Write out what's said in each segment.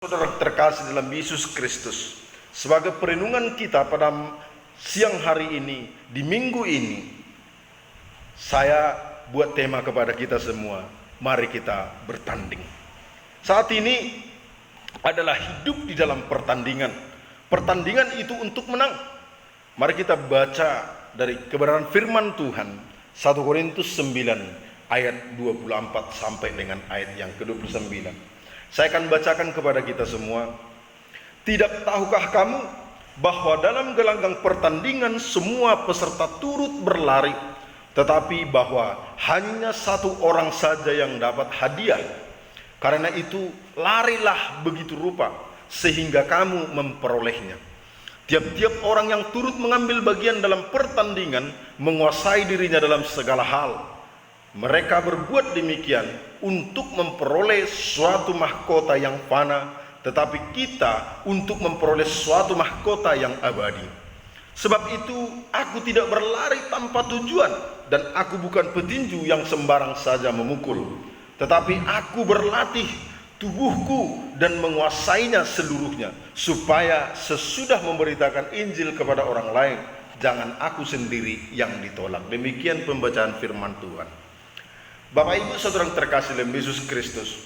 Saudara terkasih dalam Yesus Kristus, sebagai perenungan kita pada siang hari ini, di minggu ini, saya buat tema kepada kita semua, mari kita bertanding. Saat ini adalah hidup di dalam pertandingan. Pertandingan itu untuk menang. Mari kita baca dari kebenaran firman Tuhan, 1 Korintus 9 ayat 24 sampai dengan ayat yang ke-29. Saya akan bacakan kepada kita semua. Tidak tahukah kamu bahwa dalam gelanggang pertandingan semua peserta turut berlari, tetapi bahwa hanya satu orang saja yang dapat hadiah. Karena itu larilah begitu rupa sehingga kamu memperolehnya. Tiap-tiap orang yang turut mengambil bagian dalam pertandingan menguasai dirinya dalam segala hal. Mereka berbuat demikian untuk memperoleh suatu mahkota yang fana, tetapi kita untuk memperoleh suatu mahkota yang abadi. Sebab itu aku tidak berlari tanpa tujuan, dan aku bukan petinju yang sembarang saja memukul, tetapi aku berlatih tubuhku dan menguasainya seluruhnya, supaya sesudah memberitakan Injil kepada orang lain, jangan aku sendiri yang ditolak. Demikian pembacaan firman Tuhan. Bapak Ibu Saudara yang terkasih dalam Yesus Kristus,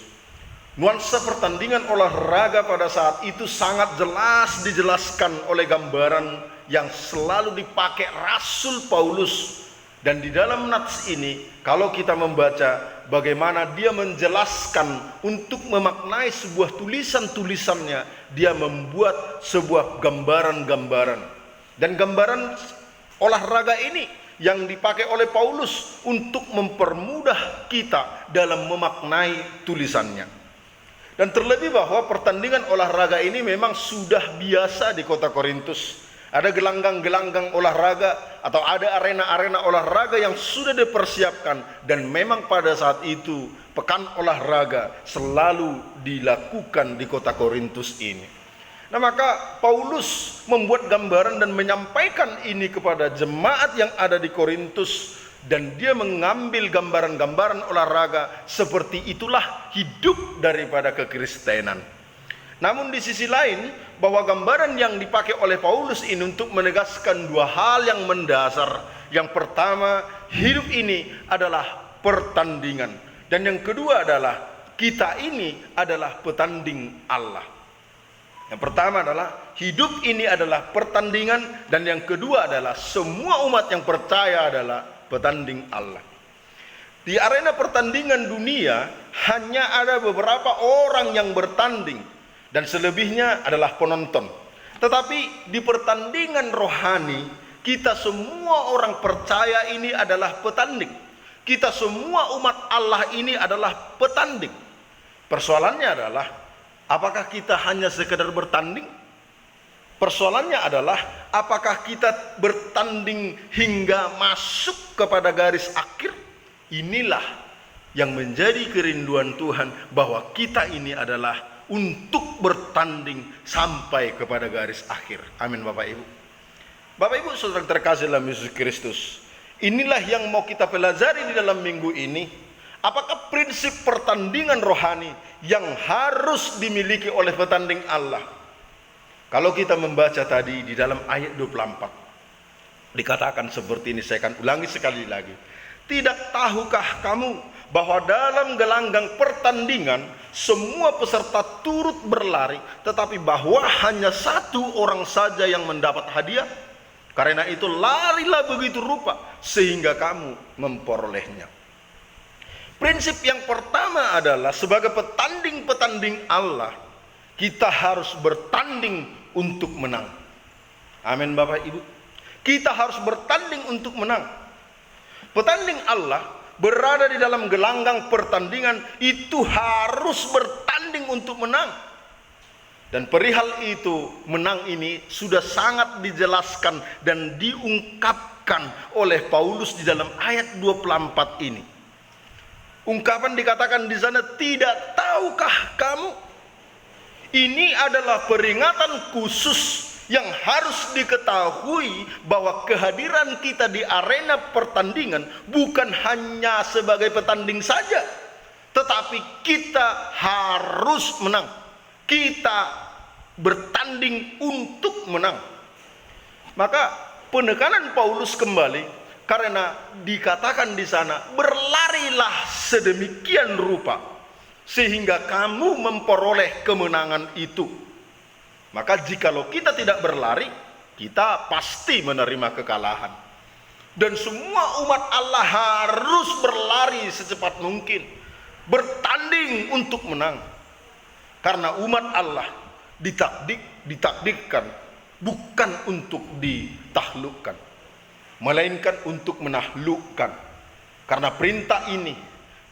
nuansa pertandingan olahraga pada saat itu sangat jelas dijelaskan oleh gambaran yang selalu dipakai Rasul Paulus. Dan di dalam nats ini, kalau kita membaca bagaimana dia menjelaskan untuk memaknai sebuah tulisan-tulisannya, dia membuat sebuah gambaran-gambaran. Dan gambaran olahraga ini yang dipakai oleh Paulus untuk mempermudah kita dalam memaknai tulisannya. Dan terlebih bahwa pertandingan olahraga ini memang sudah biasa di kota Korintus. Ada gelanggang-gelanggang olahraga atau ada arena-arena olahraga yang sudah dipersiapkan, dan memang pada saat itu pekan olahraga selalu dilakukan di kota Korintus ini. Nah, maka Paulus membuat gambaran dan menyampaikan ini kepada jemaat yang ada di Korintus, dan dia mengambil gambaran-gambaran olahraga seperti itulah hidup daripada kekristenan. Namun di sisi lain, bahwa gambaran yang dipakai oleh Paulus ini untuk menegaskan dua hal yang mendasar. Yang pertama, hidup ini adalah pertandingan, dan yang kedua adalah kita ini adalah petanding Allah. Yang pertama adalah hidup ini adalah pertandingan, dan yang kedua adalah semua umat yang percaya adalah petanding Allah. Di arena pertandingan dunia hanya ada beberapa orang yang bertanding, dan selebihnya adalah penonton. Tetapi di pertandingan rohani, kita semua orang percaya ini adalah petanding. Kita semua umat Allah ini adalah petanding. Persoalannya adalah, apakah kita hanya sekedar bertanding? Persoalannya adalah, apakah kita bertanding hingga masuk kepada garis akhir? Inilah yang menjadi kerinduan Tuhan, bahwa kita ini adalah untuk bertanding sampai kepada garis akhir. Amin Bapak Ibu. Bapak Ibu Saudara terkasih dalam Yesus Kristus, inilah yang mau kita pelajari di dalam minggu ini. Apakah prinsip pertandingan rohani yang harus dimiliki oleh petanding Allah? Kalau kita membaca tadi di dalam ayat 24, dikatakan seperti ini, saya akan ulangi sekali lagi. Tidak tahukah kamu bahwa dalam gelanggang pertandingan semua peserta turut berlari, tetapi bahwa hanya satu orang saja yang mendapat hadiah? Karena itu larilah begitu rupa sehingga kamu memperolehnya. Prinsip yang pertama adalah, sebagai petanding-petanding Allah, kita harus bertanding untuk menang. Amin Bapak Ibu. Kita harus bertanding untuk menang. Petanding Allah berada di dalam gelanggang pertandingan itu harus bertanding untuk menang. Dan perihal itu, menang ini sudah sangat dijelaskan dan diungkapkan oleh Paulus di dalam ayat 24 ini. Ungkapan dikatakan di sana, tidak tahukah kamu? Ini adalah peringatan khusus yang harus diketahui, bahwa kehadiran kita di arena pertandingan bukan hanya sebagai petanding saja, tetapi kita harus menang. Kita bertanding untuk menang. Maka penekanan Paulus kembali karena dikatakan di sana, berlarilah sedemikian rupa sehingga kamu memperoleh kemenangan itu. Maka jikalau kita tidak berlari, kita pasti menerima kekalahan. Dan semua umat Allah harus berlari secepat mungkin, bertanding untuk menang. Karena umat Allah ditakdirkan bukan untuk ditaklukkan, melainkan untuk menaklukkan. Karena perintah ini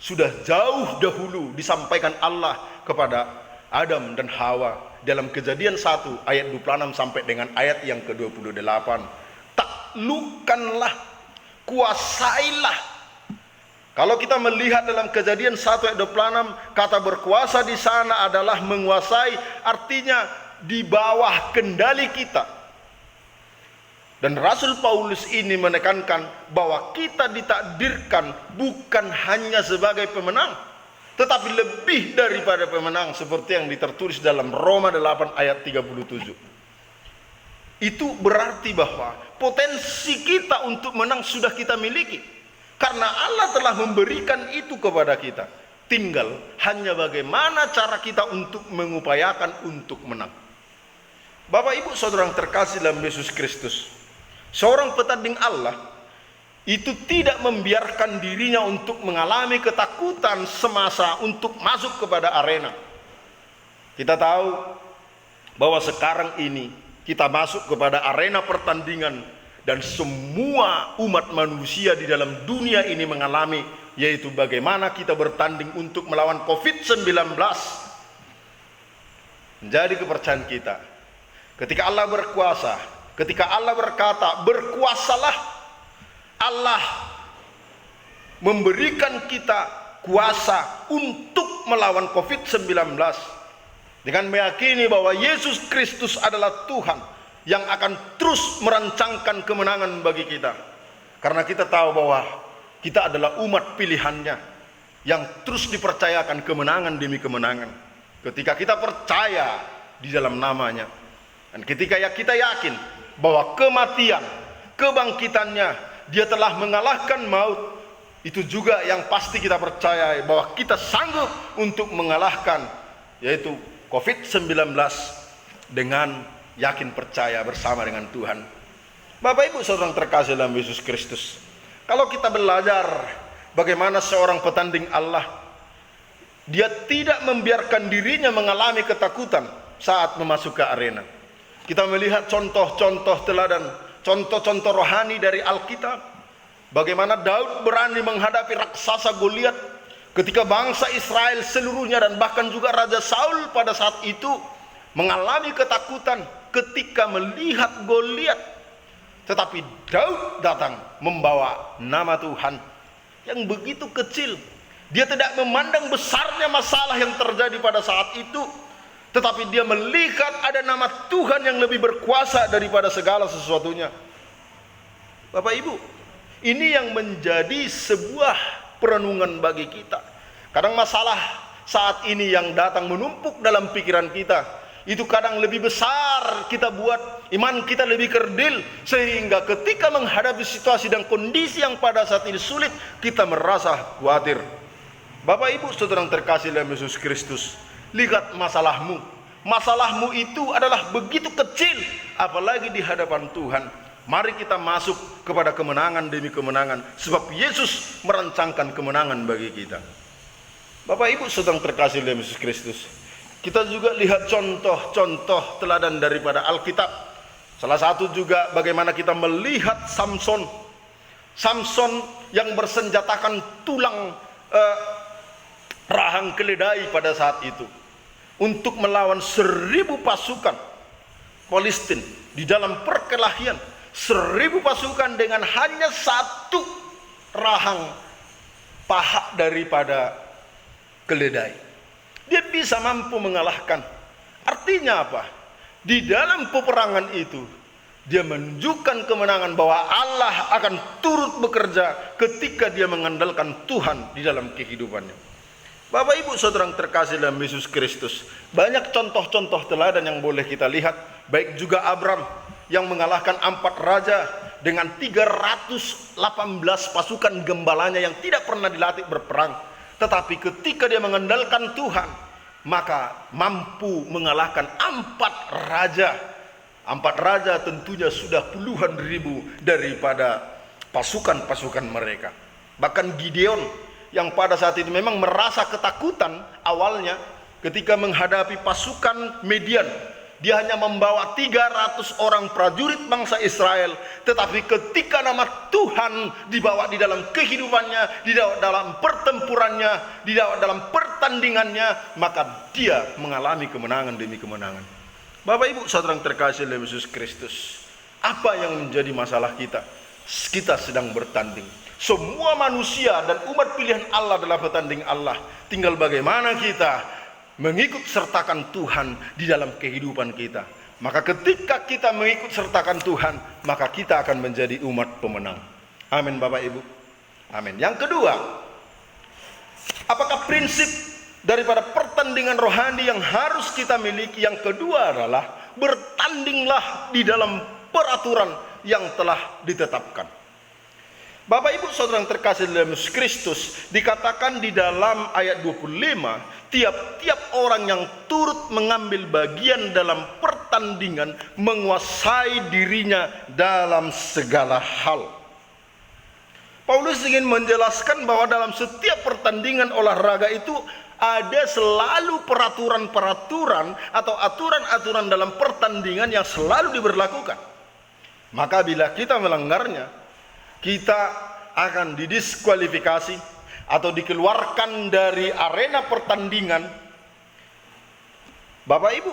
sudah jauh dahulu disampaikan Allah kepada Adam dan Hawa dalam Kejadian 1 ayat 26 sampai dengan ayat yang ke-28. Taklukkanlah, kuasailah. Kalau kita melihat dalam Kejadian 1 ayat 26, kata berkuasa di sana adalah menguasai, artinya di bawah kendali kita. Dan Rasul Paulus ini menekankan bahwa kita ditakdirkan bukan hanya sebagai pemenang, tetapi lebih daripada pemenang, seperti yang tertulis dalam Roma 8 ayat 37. Itu berarti bahwa potensi kita untuk menang sudah kita miliki. Karena Allah telah memberikan itu kepada kita. Tinggal hanya bagaimana cara kita untuk mengupayakan untuk menang. Bapak Ibu Saudara yang terkasih dalam Yesus Kristus, seorang petanding Allah itu tidak membiarkan dirinya untuk mengalami ketakutan semasa untuk masuk kepada arena. Kita tahu bahwa sekarang ini kita masuk kepada arena pertandingan, dan semua umat manusia di dalam dunia ini mengalami, yaitu bagaimana kita bertanding untuk melawan COVID-19. Menjadi kepercayaan kita, ketika Allah berkuasa, ketika Allah berkata, berkuasalah, Allah memberikan kita kuasa untuk melawan COVID-19 dengan meyakini bahwa Yesus Kristus adalah Tuhan yang akan terus merancangkan kemenangan bagi kita. Karena kita tahu bahwa kita adalah umat pilihannya yang terus dipercayakan kemenangan demi kemenangan. Ketika kita percaya di dalam namanya, dan ketika kita yakin bahwa kematian, kebangkitannya, dia telah mengalahkan maut, itu juga yang pasti kita percaya bahwa kita sanggup untuk mengalahkan, yaitu COVID-19 dengan yakin percaya bersama dengan Tuhan. Bapak Ibu Saudara yang terkasih dalam Yesus Kristus, kalau kita belajar bagaimana seorang petanding Allah, dia tidak membiarkan dirinya mengalami ketakutan saat memasuki arena. Kita melihat contoh-contoh teladan, contoh-contoh rohani dari Alkitab. Bagaimana Daud berani menghadapi raksasa Goliat ketika bangsa Israel seluruhnya dan bahkan juga Raja Saul pada saat itu mengalami ketakutan ketika melihat Goliat. Tetapi Daud datang membawa nama Tuhan yang begitu kecil. Dia tidak memandang besarnya masalah yang terjadi pada saat itu, tetapi dia melihat ada nama Tuhan yang lebih berkuasa daripada segala sesuatunya. Bapak Ibu, ini yang menjadi sebuah perenungan bagi kita. Kadang masalah saat ini yang datang menumpuk dalam pikiran kita, itu kadang lebih besar kita buat iman kita lebih kerdil, sehingga ketika menghadapi situasi dan kondisi yang pada saat ini sulit, kita merasa khawatir. Bapak Ibu Saudara yang terkasih dalam Yesus Kristus, lihat masalahmu. Masalahmu itu adalah begitu kecil, apalagi di hadapan Tuhan. Mari kita masuk kepada kemenangan demi kemenangan, sebab Yesus merancangkan kemenangan bagi kita. Bapak Ibu Saudara yang terkasih dalam Yesus Kristus, kita juga lihat contoh-contoh teladan daripada Alkitab. Salah satu juga bagaimana kita melihat Samson yang bersenjatakan tulang rahang keledai pada saat itu untuk melawan 1000 pasukan Palestina di dalam perkelahian. 1000 pasukan dengan hanya satu rahang paha daripada keledai. Dia bisa mampu mengalahkan. Artinya apa? Di dalam peperangan itu, dia menunjukkan kemenangan bahwa Allah akan turut bekerja ketika dia mengandalkan Tuhan di dalam kehidupannya. Bapak Ibu Saudara yang terkasih dalam Yesus Kristus, banyak contoh-contoh teladan yang boleh kita lihat. Baik juga Abram yang mengalahkan 4 raja dengan 318 pasukan gembalanya yang tidak pernah dilatih berperang. Tetapi ketika dia mengandalkan Tuhan, maka mampu mengalahkan 4 raja. 4 raja tentunya sudah puluhan ribu daripada pasukan-pasukan mereka. Bahkan Gideon yang pada saat itu memang merasa ketakutan awalnya ketika menghadapi pasukan Midian. Dia hanya membawa 300 orang prajurit bangsa Israel. Tetapi ketika nama Tuhan dibawa di dalam kehidupannya, dibawa dalam pertempurannya, dibawa dalam pertandingannya, maka dia mengalami kemenangan demi kemenangan. Bapak Ibu Saudara yang terkasih dalam Yesus Kristus, apa yang menjadi masalah kita? Kita sedang bertanding. Semua manusia dan umat pilihan Allah adalah bertanding Allah. Tinggal bagaimana kita mengikut sertakan Tuhan di dalam kehidupan kita. Maka ketika kita mengikut sertakan Tuhan, maka kita akan menjadi umat pemenang. Amin Bapak Ibu. Amin. Yang kedua, apakah prinsip daripada pertandingan rohani yang harus kita miliki? Yang kedua adalah bertandinglah di dalam peraturan yang telah ditetapkan. Bapak Ibu Saudara yang terkasih dalam Yesus Kristus, dikatakan di dalam ayat 25, tiap-tiap orang yang turut mengambil bagian dalam pertandingan menguasai dirinya dalam segala hal. Paulus ingin menjelaskan bahwa dalam setiap pertandingan olahraga itu ada selalu peraturan-peraturan atau aturan-aturan dalam pertandingan yang selalu diberlakukan. Maka bila kita melanggarnya, kita akan didiskualifikasi atau dikeluarkan dari arena pertandingan. Bapak Ibu,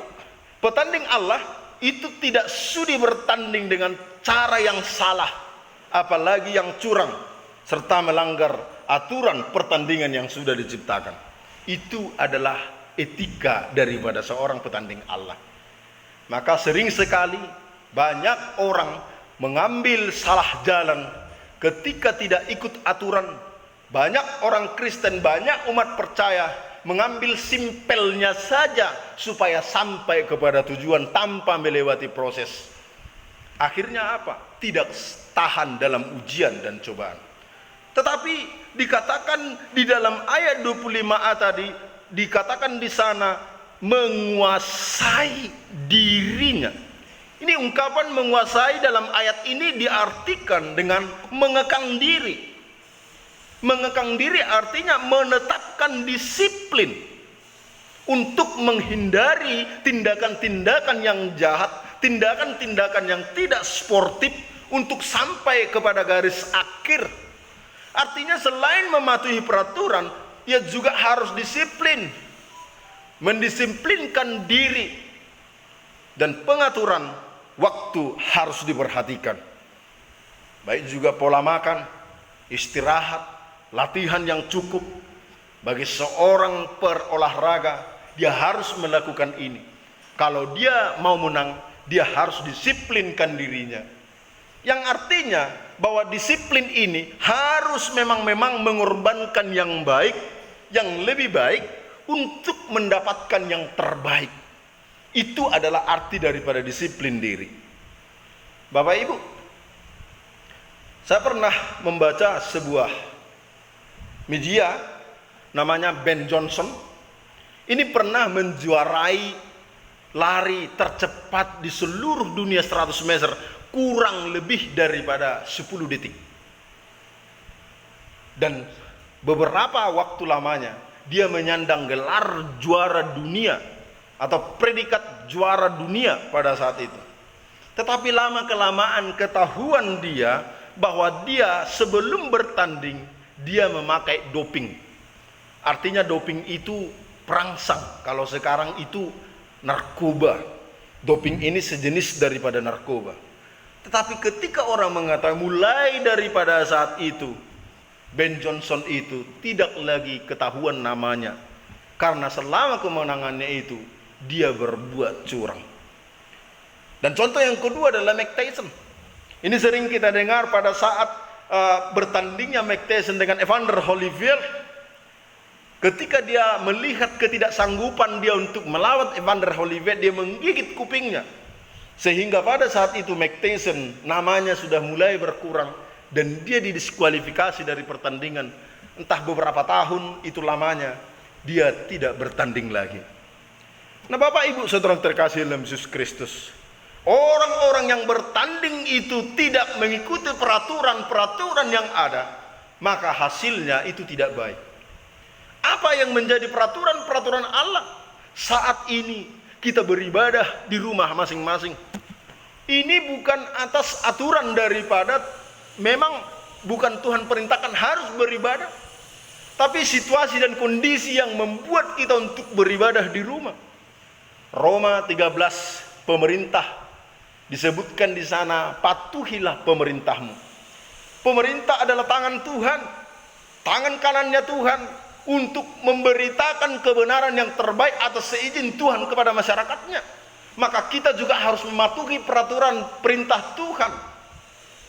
petanding Allah itu tidak sudi bertanding dengan cara yang salah, apalagi yang curang, serta melanggar aturan pertandingan yang sudah diciptakan. Itu adalah etika daripada seorang petanding Allah. Maka sering sekali banyak orang mengambil salah jalan ketika tidak ikut aturan. Banyak orang Kristen, banyak umat percaya mengambil simpelnya saja supaya sampai kepada tujuan tanpa melewati proses. Akhirnya apa? Tidak tahan dalam ujian dan cobaan. Tetapi dikatakan di dalam ayat 25a tadi, dikatakan di sana menguasai dirinya. Ini ungkapan menguasai dalam ayat ini diartikan dengan mengekang diri. Mengekang diri artinya menetapkan disiplin untuk menghindari tindakan-tindakan yang jahat, tindakan-tindakan yang tidak sportif untuk sampai kepada garis akhir. Artinya selain mematuhi peraturan, ia juga harus disiplin. Mendisiplinkan diri dan pengaturan waktu harus diperhatikan. Baik juga pola makan, istirahat, latihan yang cukup. Bagi seorang perolahraga, dia harus melakukan ini. Kalau dia mau menang, dia harus disiplinkan dirinya. Yang artinya bahwa disiplin ini harus memang mengorbankan yang baik, yang lebih baik untuk mendapatkan yang terbaik. Itu adalah arti daripada disiplin diri. Bapak Ibu, saya pernah membaca sebuah media namanya Ben Johnson. Ini pernah menjuarai lari tercepat di seluruh dunia 100 meter kurang lebih daripada 10 detik. Dan beberapa waktu lamanya dia menyandang gelar juara dunia atau predikat juara dunia pada saat itu. Tetapi lama-kelamaan ketahuan dia bahwa dia sebelum bertanding dia memakai doping. Artinya doping itu perangsang. Kalau sekarang itu narkoba. Doping ini sejenis daripada narkoba. Tetapi ketika orang mengatakan mulai daripada saat itu Ben Johnson itu tidak lagi ketahuan namanya, karena selama kemenangannya itu dia berbuat curang. Dan contoh yang kedua adalah Mike Tyson. Ini sering kita dengar pada saat bertandingnya Mike Tyson dengan Evander Holyfield. Ketika dia melihat ketidaksanggupan dia untuk melawan Evander Holyfield, dia menggigit kupingnya. Sehingga pada saat itu Mike Tyson namanya sudah mulai berkurang dan dia didiskualifikasi dari pertandingan. Entah beberapa tahun itu lamanya dia tidak bertanding lagi. Nah, Bapak Ibu Saudara terkasih dalam Yesus Kristus, orang-orang yang bertanding itu tidak mengikuti peraturan-peraturan yang ada, maka hasilnya itu tidak baik. Apa yang menjadi peraturan-peraturan Allah saat ini? Kita beribadah di rumah masing-masing. Ini bukan atas aturan daripada memang bukan Tuhan perintahkan harus beribadah, tapi situasi dan kondisi yang membuat kita untuk beribadah di rumah. Roma 13 pemerintah disebutkan di sana, patuhilah pemerintahmu. Pemerintah adalah tangan Tuhan, tangan kanannya Tuhan untuk memberitakan kebenaran yang terbaik atas seizin Tuhan kepada masyarakatnya. Maka kita juga harus mematuhi peraturan perintah Tuhan.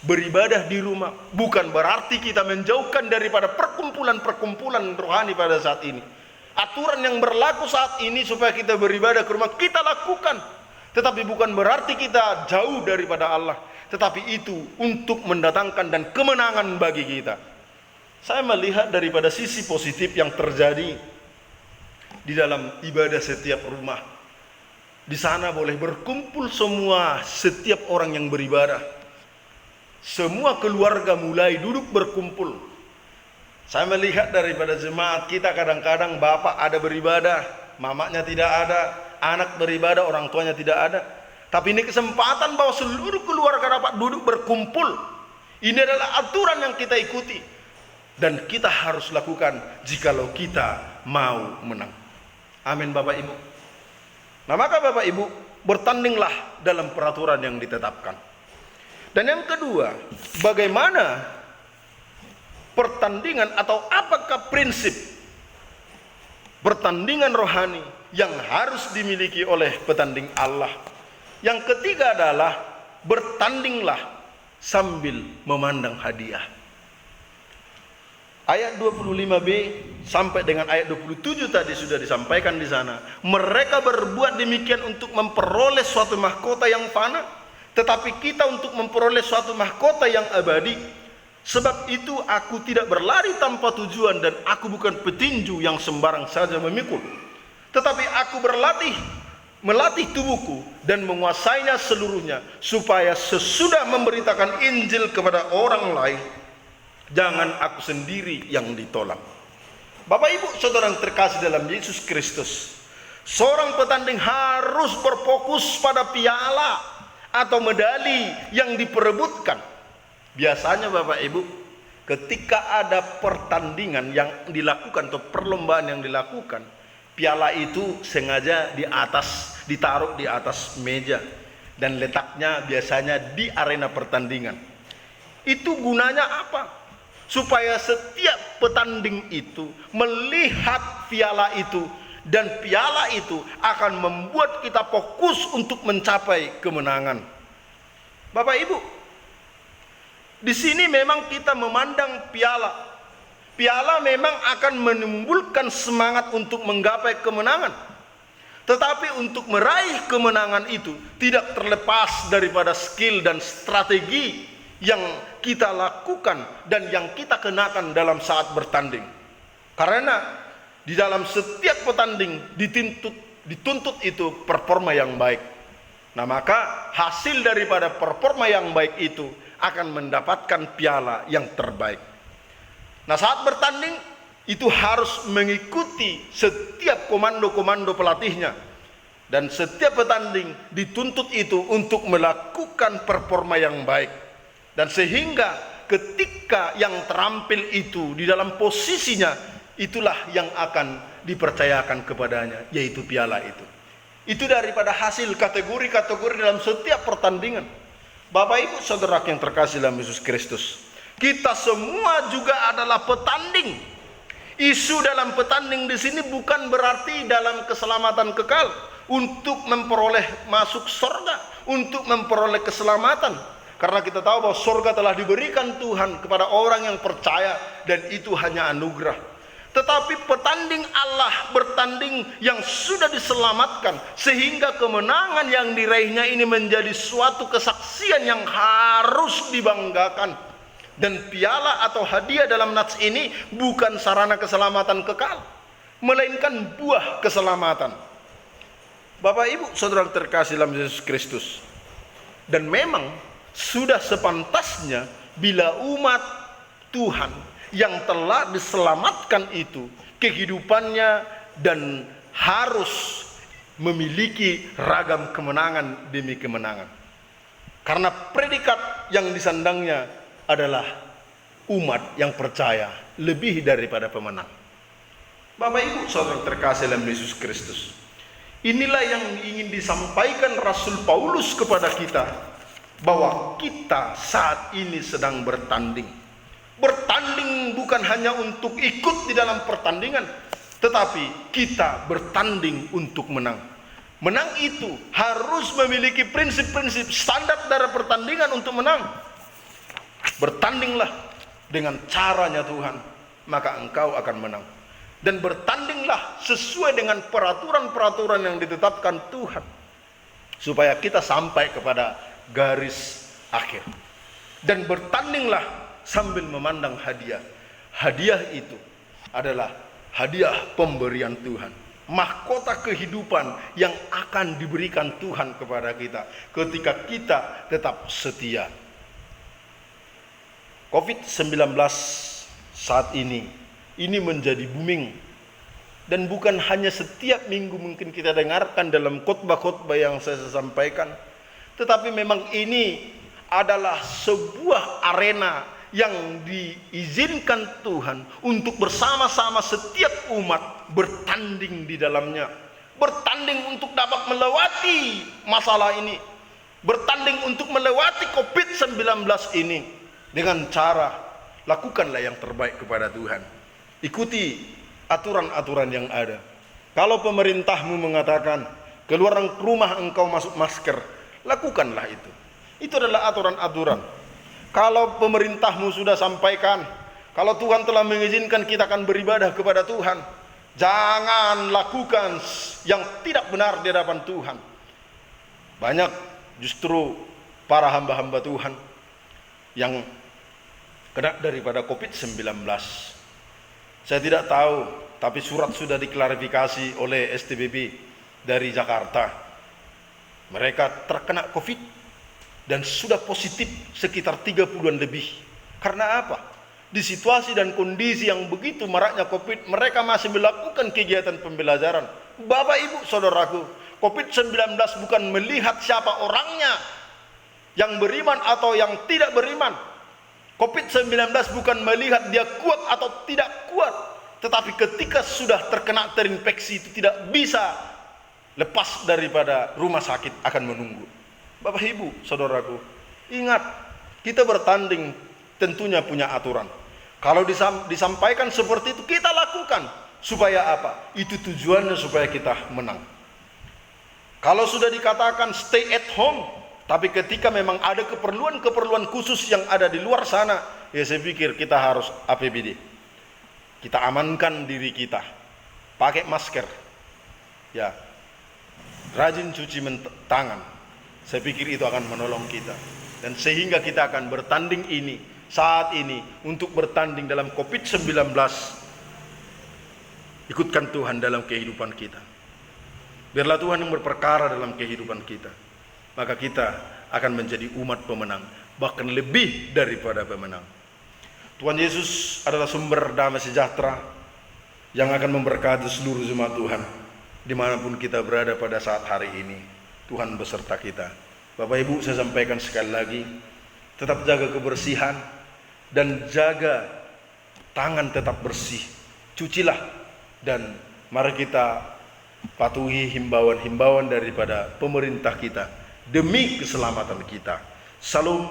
Beribadah di rumah bukan berarti kita menjauhkan daripada perkumpulan-perkumpulan rohani pada saat ini. Aturan yang berlaku saat ini supaya kita beribadah ke rumah, kita lakukan. Tetapi bukan berarti kita jauh daripada Allah, tetapi itu untuk mendatangkan dan kemenangan bagi kita. Saya melihat daripada sisi positif yang terjadi di dalam ibadah setiap rumah. Di sana boleh berkumpul semua, setiap orang yang beribadah. Semua keluarga mulai duduk berkumpul. Saya melihat daripada jemaat kita kadang-kadang bapak ada beribadah, mamanya tidak ada, anak beribadah, orang tuanya tidak ada. Tapi ini kesempatan bahwa seluruh keluarga dapat duduk berkumpul. Ini adalah aturan yang kita ikuti. Dan kita harus lakukan jikalau kita mau menang. Amin Bapak Ibu. Nah, maka Bapak Ibu bertandinglah dalam peraturan yang ditetapkan. Dan yang kedua, bagaimana pertandingan atau apakah prinsip pertandingan rohani yang harus dimiliki oleh petanding Allah? Yang ketiga adalah bertandinglah sambil memandang hadiah. Ayat 25b sampai dengan ayat 27 tadi sudah disampaikan di sana. Mereka berbuat demikian untuk memperoleh suatu mahkota yang fana, tetapi kita untuk memperoleh suatu mahkota yang abadi. Sebab itu aku tidak berlari tanpa tujuan dan aku bukan petinju yang sembarang saja memikul. Tetapi aku melatih tubuhku dan menguasainya seluruhnya, supaya sesudah memberitakan Injil kepada orang lain, jangan aku sendiri yang ditolak. Bapak Ibu Saudara yang terkasih dalam Yesus Kristus, seorang petanding harus berfokus pada piala atau medali yang diperebutkan. Biasanya Bapak Ibu, ketika ada pertandingan yang dilakukan atau perlombaan yang dilakukan, piala itu sengaja ditaruh di atas meja dan letaknya biasanya di arena pertandingan. Itu gunanya apa? Supaya setiap petanding itu melihat piala itu, dan piala itu akan membuat kita fokus untuk mencapai kemenangan. Bapak Ibu, di sini memang kita memandang piala. Piala memang akan menimbulkan semangat untuk menggapai kemenangan. Tetapi untuk meraih kemenangan itu tidak terlepas daripada skill dan strategi yang kita lakukan dan yang kita kenakan dalam saat bertanding. Karena di dalam setiap petanding dituntut itu performa yang baik. Nah, maka hasil daripada performa yang baik itu akan mendapatkan piala yang terbaik. Nah, saat bertanding itu harus mengikuti setiap komando-komando pelatihnya. Dan setiap petanding dituntut itu untuk melakukan performa yang baik. Dan sehingga ketika yang terampil itu di dalam posisinya, itulah yang akan dipercayakan kepadanya, yaitu piala itu. Itu daripada hasil kategori-kategori dalam setiap pertandingan. Bapak Ibu Saudara yang terkasih dalam Yesus Kristus, kita semua juga adalah petanding. Isu dalam petanding di sini bukan berarti dalam keselamatan kekal untuk memperoleh masuk surga, untuk memperoleh keselamatan. Karena kita tahu bahwa surga telah diberikan Tuhan kepada orang yang percaya, dan itu hanya anugerah. tetapi petanding Allah bertanding yang sudah diselamatkan, sehingga kemenangan yang diraihnya ini menjadi suatu kesaksian yang harus dibanggakan. Dan piala atau hadiah dalam nats ini bukan sarana keselamatan kekal, melainkan buah keselamatan. Bapak Ibu Saudara terkasih dalam Yesus Kristus, dan memang sudah sepantasnya bila umat Tuhan yang telah diselamatkan itu kehidupannya dan harus memiliki ragam kemenangan demi kemenangan. Karena predikat yang disandangnya adalah umat yang percaya lebih daripada pemenang. Bapak Ibu Saudara terkasih dalam Yesus Kristus, inilah yang ingin disampaikan Rasul Paulus kepada kita, bahwa kita saat ini sedang bertanding. Bertanding bukan hanya untuk ikut di dalam pertandingan, tetapi kita bertanding untuk menang. Menang itu harus memiliki prinsip-prinsip standar dari pertandingan untuk menang. Bertandinglah dengan caranya Tuhan, maka engkau akan menang. Dan bertandinglah sesuai dengan peraturan-peraturan yang ditetapkan Tuhan, supaya kita sampai kepada garis akhir. Dan bertandinglah sambil memandang hadiah. Hadiah itu adalah hadiah pemberian Tuhan, mahkota kehidupan yang akan diberikan Tuhan kepada kita ketika kita tetap setia. COVID-19 saat ini menjadi booming, dan bukan hanya setiap minggu mungkin kita dengarkan dalam khotbah-khotbah yang saya sampaikan, tetapi memang ini adalah sebuah arena yang diizinkan Tuhan untuk bersama-sama setiap umat bertanding di dalamnya. Bertanding untuk dapat melewati masalah ini, bertanding untuk melewati COVID-19 ini. Dengan cara, lakukanlah yang terbaik kepada Tuhan. Ikuti aturan-aturan yang ada. Kalau pemerintahmu mengatakan keluar rumah engkau masuk masker, lakukanlah itu. Itu adalah aturan-aturan. Kalau pemerintahmu sudah sampaikan, kalau Tuhan telah mengizinkan kita akan beribadah kepada Tuhan, jangan lakukan yang tidak benar di hadapan Tuhan. Banyak justru para hamba-hamba Tuhan yang kena daripada COVID-19. Saya tidak tahu, tapi surat sudah diklarifikasi oleh STBB dari Jakarta. Mereka terkena COVID dan sudah positif sekitar 30-an lebih. Karena apa? Di situasi dan kondisi yang begitu maraknya COVID, mereka masih melakukan kegiatan pembelajaran. Bapak Ibu Saudaraku, COVID-19 bukan melihat siapa orangnya, yang beriman atau yang tidak beriman. COVID-19 bukan melihat dia kuat atau tidak kuat, tetapi ketika sudah terkena terinfeksi itu tidak bisa lepas daripada rumah sakit, akan menunggu. Bapak Ibu Saudaraku, ingat, kita bertanding tentunya punya aturan. Kalau disampaikan seperti itu, kita lakukan. Supaya apa? Itu tujuannya supaya kita menang. Kalau sudah dikatakan stay at home, tapi ketika memang ada keperluan-keperluan khusus yang ada di luar sana, ya saya pikir kita harus APBD. Kita amankan diri kita, pakai masker, ya, rajin cuci tangan. Saya pikir itu akan menolong kita, dan sehingga kita akan bertanding ini saat ini untuk bertanding dalam COVID-19. Ikutkan Tuhan dalam kehidupan kita. Biarlah Tuhan yang berperkara dalam kehidupan kita, maka kita akan menjadi umat pemenang, bahkan lebih daripada pemenang. Tuhan Yesus adalah sumber damai sejahtera yang akan memberkati seluruh jemaat Tuhan dimanapun kita berada pada saat hari ini. Tuhan beserta kita. Bapak Ibu, saya sampaikan sekali lagi, tetap jaga kebersihan dan jaga tangan tetap bersih. Cucilah, dan mari kita patuhi himbauan-himbauan daripada pemerintah kita demi keselamatan kita. Salam,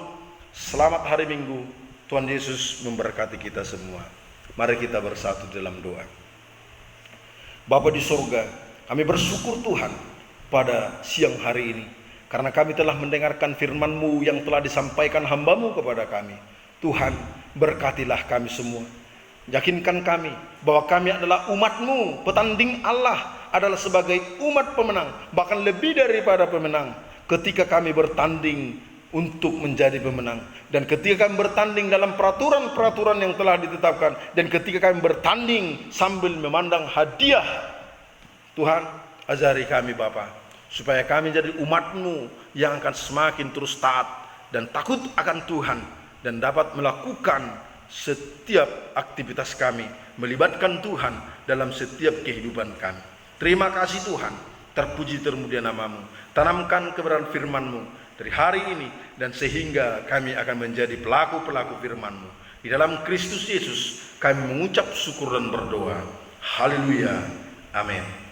selamat hari Minggu. Tuhan Yesus memberkati kita semua. Mari kita bersatu dalam doa. Bapa di surga, kami bersyukur Tuhan pada siang hari ini, karena kami telah mendengarkan firman-Mu yang telah disampaikan hamba-Mu kepada kami. Tuhan, berkatilah kami semua. Yakinkan kami bahwa kami adalah umat-Mu, petanding Allah adalah sebagai umat pemenang, bahkan lebih daripada pemenang ketika kami bertanding untuk menjadi pemenang. Dan ketika kami bertanding dalam peraturan-peraturan yang telah ditetapkan, dan ketika kami bertanding sambil memandang hadiah, Tuhan ajari kami Bapa, supaya kami jadi umat-Mu yang akan semakin terus taat dan takut akan Tuhan, dan dapat melakukan setiap aktivitas kami, melibatkan Tuhan dalam setiap kehidupan kami. Terima kasih Tuhan, terpuji termulia nama-Mu. Tanamkan kebenaran firman-Mu dari hari ini, dan sehingga kami akan menjadi pelaku-pelaku firman-Mu. Di dalam Kristus Yesus kami mengucap syukur dan berdoa. Haleluya. Amin.